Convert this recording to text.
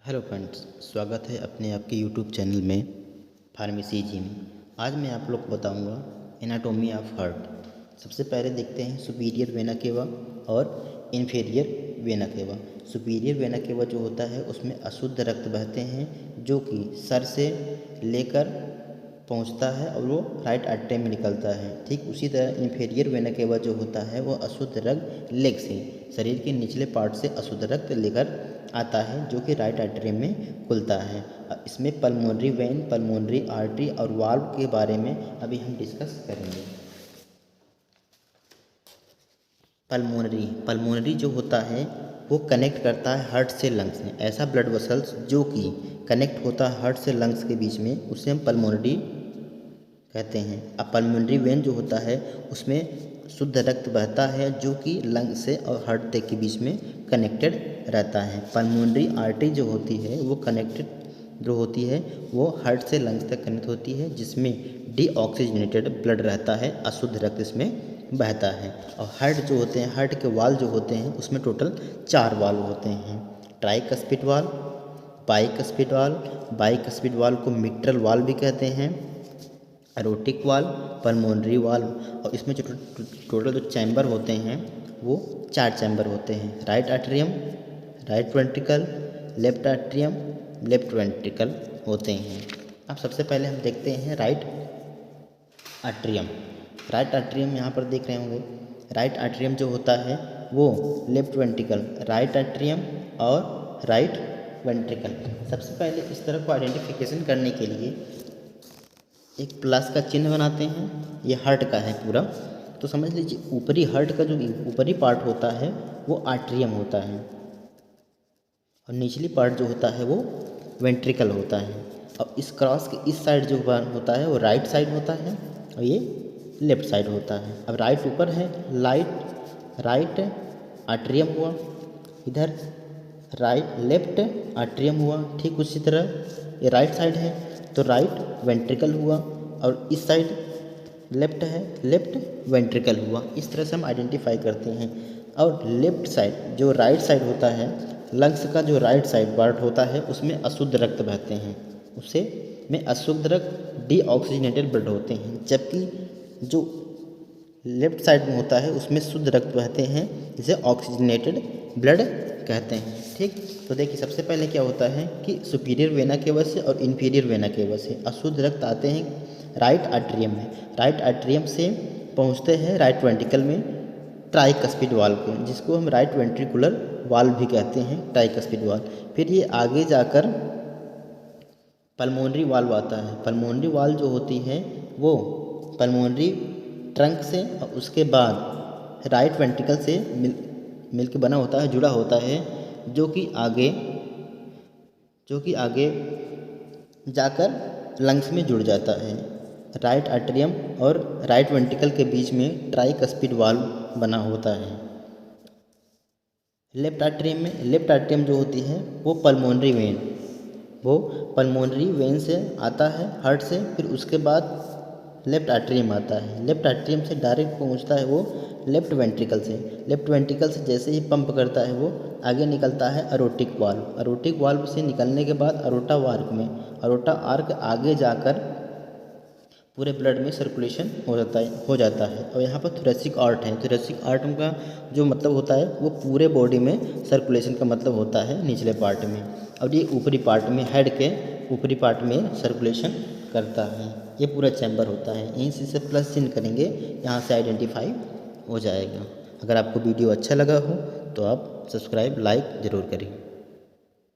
Hello friends, स्वागत है अपने आपके यूट्यूब चैनल में फार्मेसी जिम। आज मैं आप लोग को बताऊंगा एनाटॉमी ऑफ हार्ट। सबसे पहले देखते हैं सुपीरियर वेना केवा और inferior vena cava. Superior vena cava जो होता है उसमें अशुद्ध रक्त बहते हैं जो कि सर से लेकर पहुंचता है और वो राइट आर्टरी में निकलता है। ठीक उसी तरह इन्फीरियर वेना केवा जो होता है वो अशुद्ध रक्त लेग से, शरीर के निचले पार्ट से अशुद्ध रक्त लेकर आता है जो कि राइट आर्टरी में खुलता है। इसमें पल्मोनरी वेन, पल्मोनरी आर्टरी और वाल्व के बारे में अभी हम डिस्कस करेंगे। पल्मोनरी जो होता है वो कनेक्ट करता है हार्ट से लंग्स में। ऐसा ब्लड वेसल्स जो कि कनेक्ट होता है हार्ट से लंग्स के बीच में उसे हम पल्मोनरी कहते हैं। अब पल्मोनरी वेन जो होता है उसमें शुद्ध रक्त बहता है जो कि लंग से और हार्ट के बीच में कनेक्टेड रहता है। पल्मोनरी आर्टरी जो होती है वो कनेक्टेड जो होती है वो हार्ट से लंग्स तक कनेक्ट होती है, जिसमें डीऑक्सीजनेटेड ब्लड रहता है, अशुद्ध रक्त इसमें बहता है। और हार्ट जो होते हैं, हार्ट के वाल जो होते हैं उसमें टोटल 4 वाल्व होते हैं। ट्राइकस्पिड वाल्व, बाइकस्पिड वाल्व को मिट्रल वाल्व भी कहते हैं, एरोटिक वाल्व, पल्मोनरी वाल्व। और इसमें जो टोटल जो चैम्बर होते हैं वो 4 चैम्बर होते हैं। Right atrium, right ventricle, left atrium, left ventricle होते हैं। अब सबसे पहले हम देखते हैं राइट आर्टरियम। राइट आर्टरियम यहाँ पर देख रहे होंगे। राइट आर्टरियम जो होता है वो लेफ्ट वेंट्रिकल, राइट आर्टरियम और राइट वेंट्रिकल। सबसे पहले इस तरह को आइडेंटिफिकेशन करने के लिए एक प्लस का चिन्ह बनाते हैं। ये हार्ट का है पूरा, तो समझ लीजिए ऊपरी हार्ट का जो ऊपरी पार्ट होता है वो आर्टरियम होता है और निचली पार्ट जो होता है वो वेंट्रिकल होता है। और इस क्रॉस के इस साइड जो होता है वो राइट साइड होता है और ये लेफ्ट साइड होता है। अब राइट ऊपर है, राइट आर्टरियम हुआ, इधर राइट लेफ्ट आर्टरियम हुआ। ठीक उसी तरह ये राइट साइड है तो राइट वेंट्रिकल हुआ और इस साइड लेफ्ट है, लेफ्ट वेंट्रिकल हुआ। इस तरह से हम आइडेंटिफाई करते हैं। और लेफ्ट साइड जो राइट साइड होता है, लंग्स का जो राइट साइड पार्ट होता है उसमें अशुद्ध रक्त बहते हैं, उसे में अशुद्ध रक्त डीऑक्सीजनेटेड ब्लड होते हैं। जबकि जो लेफ्ट साइड में होता है उसमें शुद्ध रक्त बहते हैं, जिसे ऑक्सीजनेटेड ब्लड कहते हैं। ठीक, तो देखिए सबसे पहले क्या होता है कि सुपीरियर वेना केवा से और इन्फीरियर वेना केवा से अशुद्ध रक्त आते हैं राइट आर्टरियम में। राइट आर्टरियम से पहुंचते हैं राइट वेंट्रिकल में ट्राइकस्पिड वाल्व पे, जिसको हम राइट वेंट्रिकुलर वाल्व भी कहते हैं, ट्राइकस्पिड वाल्व। फिर ये आगे जाकर पल्मोनरी वाल्व आता है। पल्मोनरी वाल्व जो होती है वो पल्मोनरी ट्रंक से और उसके बाद राइट वेंट्रिकल से मिल के बना होता है, जुड़ा होता है, जो कि आगे जाकर लंग्स में जुड़ जाता है। राइट आर्टरियम और राइट वेंट्रिकल के बीच में ट्राइकस्पिड वाल्व बना होता है। लेफ्ट आर्टरियम जो होती है वो पल्मोनरी वेन से आता है हार्ट से, फिर उसके बाद लेफ्ट आर्टरियम आता है। लेफ्ट आर्टरियम से डायरेक्ट पहुंचता है वो लेफ्ट वेंट्रिकल से। लेफ्ट वेंट्रिकल से जैसे ही पंप करता है वो आगे निकलता है अरोटिक वाल्व। अरोटिक वाल्व से निकलने के बाद अरोटा आर्क आगे जाकर पूरे ब्लड में सर्कुलेशन हो जाता है। और यहाँ पर थोरेसिक आर्ट है। थोरेसिक आर्ट का जो मतलब होता है वो पूरे बॉडी में सर्कुलेशन का मतलब होता है निचले पार्ट में, और ये ऊपरी पार्ट में, हेड के ऊपरी पार्ट में सर्कुलेशन करता है। ये पूरा चैम्बर होता है। यहीं से प्लस चिन्ह करेंगे, यहाँ से आइडेंटिफाई हो जाएगा। अगर आपको वीडियो अच्छा लगा हो तो आप सब्सक्राइब, लाइक ज़रूर करें।